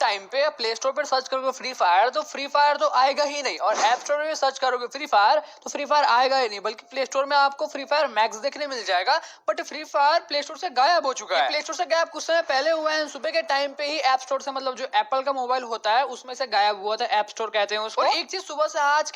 Time पे play store पर search करोगे फ्री फायर तो आएगा ही नहीं, और ऐप स्टोर में सर्च करोगे फ्री फायर तो फ्री फायर आएगा ही नहीं, बल्कि प्ले स्टोर में आपको फ्री फायर मैक्स देखने मिल जाएगा। But free fire play store से गायब हो चुका है। प्ले स्टोर से गायब कुछ समय पहले हुआ है, सुबह के टाइम पे ही ऐप स्टोर से, मतलब जो एप्पल का मोबाइल होता है उसमें से गायब हुआ था। ऐप स्टोर कहते हैं उसको। और एक चीज सुबह से आज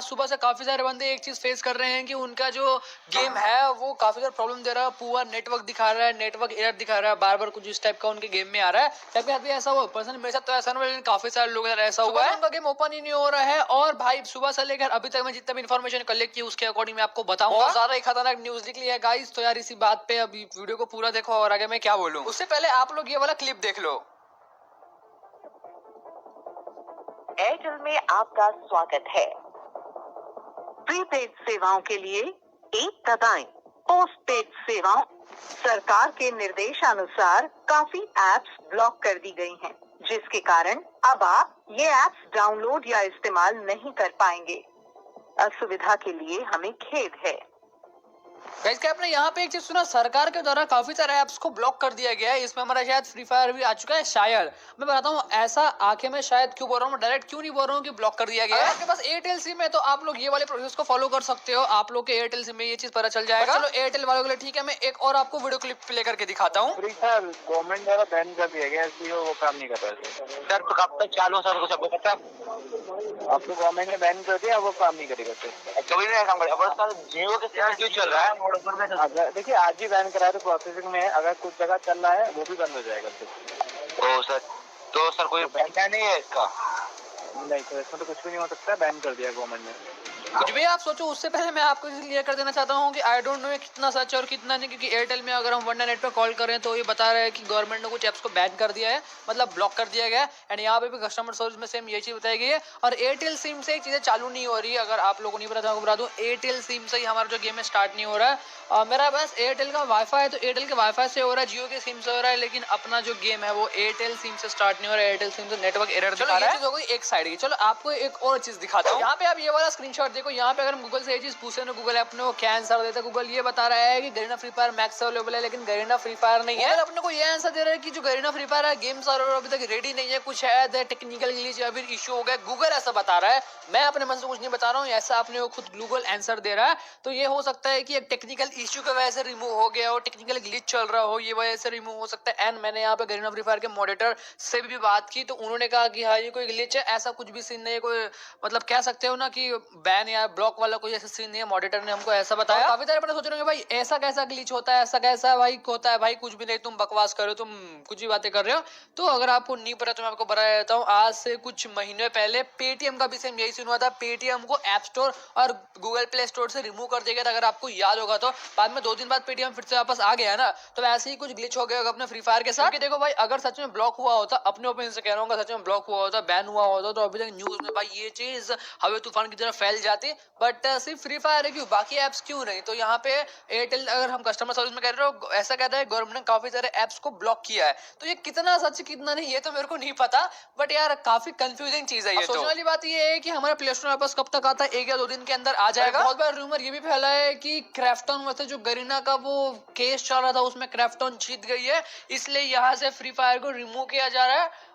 सुबह से काफी सारे बंदे एक चीज फेस कर रहे हैं कि उनका जो गेम है वो काफी ज्यादा प्रॉब्लम दे रहा है, पुअर नेटवर्क दिखा रहा है, नेटवर्क एरर दिखा रहा है, बार बार कुछ इस टाइप का उनके गेम में आ रहा है। जब भी ऐसा हुआ पर्सनली मेरे साथ तो ऐसा नहीं, लेकिन काफी सारे लोग ऐसा हुआ है उनका गेम ओपन ही नहीं हो रहा है। और भाई सुबह से लेकर अभी तक मैं जितना भी इन्फॉर्मेशन कलेक्ट की उसके अकॉर्डिंग मैं आपको बताऊंगा। बहुत ज्यादा खतरनाक न्यूज निकली है गाइस, तो यार इसी बात पे अभी वीडियो को पूरा देखो और आगे मैं क्या बोलूं। उससे पहले आप लोग ये वाला क्लिप देख लो। एयरटेल में आपका स्वागत है। प्रीपेड सेवाओं के लिए 1 दबाएं। पोस्टपेड सेवाओं, सरकार के निर्देशानुसार काफी एप्स ब्लॉक कर दी गई हैं, जिसके कारण अब आप ये एप्स डाउनलोड या इस्तेमाल नहीं कर पाएंगे। असुविधा के लिए हमें खेद है। गाइस क्या आपने यहाँ पे एक चीज सुना, सरकार के द्वारा काफी सारे ऐप्स को ब्लॉक कर दिया गया है। इसमें हमारा शायद फ्री फायर भी आ चुका है। शायद मैं बताता हूँ ऐसा आंखें में शायद क्यों बोल रहा हूँ, डायरेक्ट क्यों नहीं बोल रहा हूँ कि ब्लॉक कर दिया गया है। आपके पास एयरटेल सिम है तो आप लोग ये वाले प्रोसेस को फॉलो कर सकते हो। आप लोग के एयरटेल सिम में ये चीज पता चल जाएगा। चलो एयरटेल वालों के लिए ठीक है, मैं एक और आपको वीडियो क्लिप प्ले करके दिखाता हूँ। फ्री फायर गवर्नमेंट द्वारा बैन कर दिया गया, इसलिए वो काम नहीं कर रहा है। सर तो कब तक चालू सर कुछ आपको पता? आपको गवर्नमेंट ने बैन कर दिया, वो काम नहीं करेगा सर। कभी नहीं काम करेगा। अब सर जियो के सिम क्यों चल रहा है? देखिए आज ही बैन करा है तो प्रोसेसिंग में है, अगर कुछ जगह चल रहा है वो भी बंद हो जाएगा सर। तो सर कोई बैन नहीं है इसका? नहीं सर, इसमें तो कुछ भी नहीं हो सकता, बैन कर दिया गवर्नमेंट ने। कुछ भी आप सोचो उससे पहले मैं आपको क्लियर कर देना चाहता हूँ कि आई डोंट नो कितना सच है और कितना नहीं, क्योंकि एयरटेल में अगर हम वनडे नेट पे कॉल करें तो ये बता रहा है कि गवर्नमेंट ने कुछ ऐप्स को बैन कर दिया है, मतलब ब्लॉक कर दिया गया है। एंड यहाँ पे भी कस्टमर सर्विस में सेम ये चीज बताई गई है। और एयरटेल सिम से चीजें चालू नहीं हो रही है। अगर आप लोगों को नहीं पता था बता दूं, एयरटेल सिम से ही हमारा जो गेम है स्टार्ट नहीं हो रहा है। मेरा बस एयरटेल का वाईफाई है तो एयरटेल के वाईफाई से हो रहा है, जियो के सिम से हो रहा है, लेकिन अपना जो गेम है वो एयरटेल सिम से स्टार्ट नहीं हो रहा है। एयरटेल सिम से नेटवर्क एरर दिखा रहा है। चीज हो गई एक साइड की। चलो आपको एक और चीज दिखाता हूँ। यहाँ पे आप ये वाला स्क्रीनशॉट देखो। यहाँ पे अगर गूगल से ये चीज पूछे ना, गूगल अपने को क्या आंसर देता है? गूगल ये बता रहा है कि Garena free fire max available है, लेकिन गरीना फ्री फायर नहीं है। अपने को ये आंसर दे रहा है कि जो गरीना फ्री फायर है गेम सर्वर अभी तक रेडी नहीं है, कुछ है टेक्निकल ग्लिच या फिर इश्यू हो गया। गूगल ऐसा बता रहा है, मैं अपने मन से कुछ नहीं बता रहा हूँ, ऐसा अपने को खुद गूगल आंसर दे रहा है। तो ये हो सकता है कि एक टेक्निकल इश्यू की वजह से रिमूव हो गया हो, टेक्निकल ग्लिच चल रहा हो, ये वजह से रिमूव हो सकता है। एंड मैंने यहाँ पे गरीना फ्री फायर के मॉडरेटर से भी बात की तो उन्होंने कहा कि हाँ ये कोई ग्लिच है, ऐसा कुछ भी सीन नहीं है। कोई मतलब कह सकते हो ना कि बैन या ब्लॉक वाला कोई ऐसा सीन नहीं है। मॉडरेटर ने हमको ऐसा बताया। काफी सारे सोच रहे हैं भाई ऐसा कैसा ग्लिच होता है, ऐसा कैसा भाई होता है? भाई कुछ भी नहीं, तुम बकवास कर रहे हो, तुम कुछ भी बातें कर रहे हो। तो अगर आपको नहीं पता तो मैं आपको बता देता हूँ। आज से कुछ महीने पहले पेटीएम का भी सेम यही सीन हुआ था। पेटीएम को ऐप स्टोर और गूगल प्ले स्टोर से रिमूव कर दिया गया था, अगर आपको याद होगा तो। बाद में 2 दिन बाद पेटीएम फिर से वापस आ गया ना, तो ऐसे ही कुछ ग्लिच हो गया होगा अपने फ्री फायर के साथ। देखो भाई अगर सच में ब्लॉक हुआ होता, अपने ओपिनियन से कह रहा हूँ, सच में ब्लॉक हुआ होता, बैन हुआ होता, तो अभी तक न्यूज में भाई ये चीज हवा तूफान की तरह फैल जाती। बट सिर्फ फ्री फायर है क्यों, बाकी एप्स क्यों नहीं? तो यहाँ पे एयरटेल अगर हम कस्टमर सर्विस में कह रहे हो, ऐसा कहता है गवर्नमेंट ने काफी सारे एप्स को ब्लॉक किया है। तो ये कितना सच कितना नहीं ये तो मेरे को नहीं पता, बट यार काफी कंफ्यूजिंग चीज है ये। सोचने वाली बात ये है कि हमारा प्ले स्टोर वापस कब तक आता है, 1 या 2 दिन के अंदर आ जाएगा। बहुत बार रूमर ये भी फैला है कि क्राफ्टन वैसे जो गरीना का वो केस चल रहा था उसमें क्राफ्टन जीत गई है, इसलिए यहाँ से फ्री फायर को रिमूव किया जा रहा है।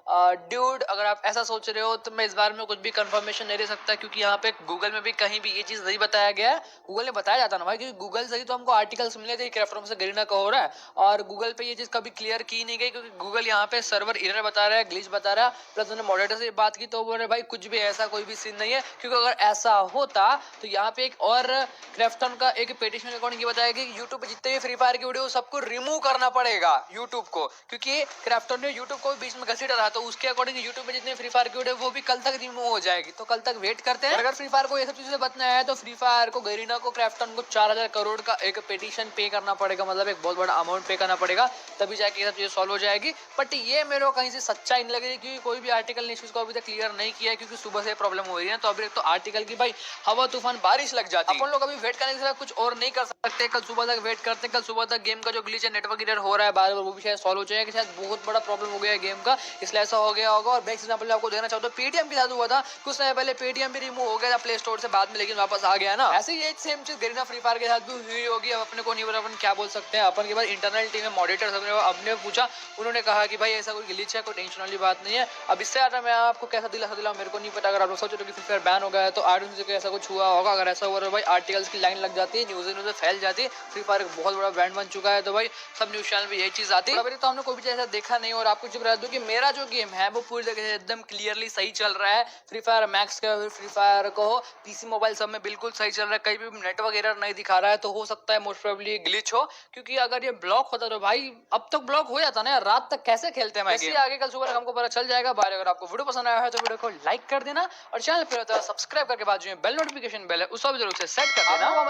ड्यूड अगर आप ऐसा सोच रहे हो तो मैं इस बारे में कुछ भी कंफर्मेशन नहीं दे सकता, क्योंकि यहाँ पे गूगल में भी कहीं भी ये चीज नहीं बताया गया है। गूगल ने बताया जाता ना भाई, क्योंकि गूगल से ही तो हमको आर्टिकल्स मिले थे क्राफ्टन से गरीना का हो रहा है, और गूगल पे ये चीज कभी क्लियर की नहीं गई, क्योंकि गूगल यहाँ पे सर्वर एरर बता रहा है, ग्लिच बता रहा है। प्लस उन्होंने मॉडरेटर से बात की तो बोल रहे भाई कुछ भी ऐसा कोई भी सीन नहीं है, क्योंकि अगर ऐसा होता तो यहाँ पे एक और क्राफ्टन का एक पेटिशन अकॉर्डिंग ये बताया कि यूट्यूब पे जितने भी फ्री फायर की वीडियो सबको रिमूव करना पड़ेगा यूट्यूब को, क्योंकि क्राफ्टन ने यूट्यूब को बीच में घसीटा था। तो उसके अकॉर्डिंग यूट्यूब में जितने फ्री फायर की वीडियो वो भी कल तक रिमूव हो जाएगी। तो कल तक वेट करते हैं। अगर फ्री फायर को ये सब चीजें बचना है तो फ्री फायर को, गरीना को, क्राफ्टन को 4000 करोड़ का एक पिटीशन पे करना पड़ेगा, मतलब एक बहुत बड़ा अमाउंट पे करना पड़ेगा, तभी जाके ये सब चीजें सॉल्व हो जाएगी। बट ये मेरे को कहीं से सच्चाई नहीं लग रही, क्योंकि कोई भी आर्टिकल ने इसको अभी तक क्लियर नहीं किया है, क्योंकि सुबह से प्रॉब्लम हो रही है। तो अभी तो आर्टिकल की भाई हवा तूफान बारिश लग जाती है। अपन लोग अभी वेट करने के सिवा कुछ और नहीं कर सकते। कल सुबह तक वेट करते हैं। कल सुबह तक गेम का जो ग्लिच है, नेटवर्क एरर हो रहा है बार बार, वो भी शायद सॉल्व हो जाएगा। शायद बहुत बड़ा प्रॉब्लम हो गया है गेम का, इसलिए ऐसा हो गया होगा। और बेस्ट एग्जांपल आपको देना चाहता हूँ, पेटीएम के साथ हुआ था कुछ समय पहले, पेटीएम भी रिमूव हो गया था प्ले स्टोर से बाद में, लेकिन वापस आ गया ना। ऐसे ही एक सेम चीज गरीना फ्री फायर के साथ भी हुई होगी। अब अपने को नहीं पता अपन क्या बोल सकते हैं। अपन के पास इंटरनल टीम में मॉडिटर अपने पूछा, उन्होंने कहा कि भाई ऐसा कोई ग्लिच है, कोई टेंशन वाली बात नहीं है। अब इससे ज्यादा मैं आपको कैसा दिला मेरे को नहीं पता। अगर आप लोग सोच रहे हो कि फ्री फायर बैन हो गया है तो आई डोंट थिंक ऐसा कुछ हुआ होगा। अगर ऐसा हुआ तो भाई आर्टिकल्स की लाइन लग जाती है, न्यूज़ फैल जाती है। फ्री फायर एक बहुत बड़ा ब्रांड बन चुका है, तो भाई सब न्यूज चैनल में यही चीज आती है। तो हमने कोई भी ऐसा देखा नहीं। और आपको चुप रह दूं कि मेरा जो गेम है वो पूरी तरीके से एकदम क्लियरली सही चल रहा है। फ्री फायर मैक्स का, फ्री फायर को पीसी मोबाइल सब में बिल्कुल सही चल रहा है। कहीं भी नेटवर्क एरर नहीं दिखा रहा है, तो हो सकता है मोस्ट प्रोबेबली ग्लिच हो। क्योंकि अगर ये ब्लॉक होता तो भाई अब तक ब्लॉक हो जाता ना, रात तक कैसे खेलते हैं गेम। आगे कल सुबह हमको पता चल जाएगा। बाय, अगर आपको वीडियो पसंद आया है तो वीडियो को लाइक कर देना और चैनल पर सब्सक्राइब करके बाजू में बेल नोटिफिकेशन बेल है उसको भी जरूर से सेट कर देना।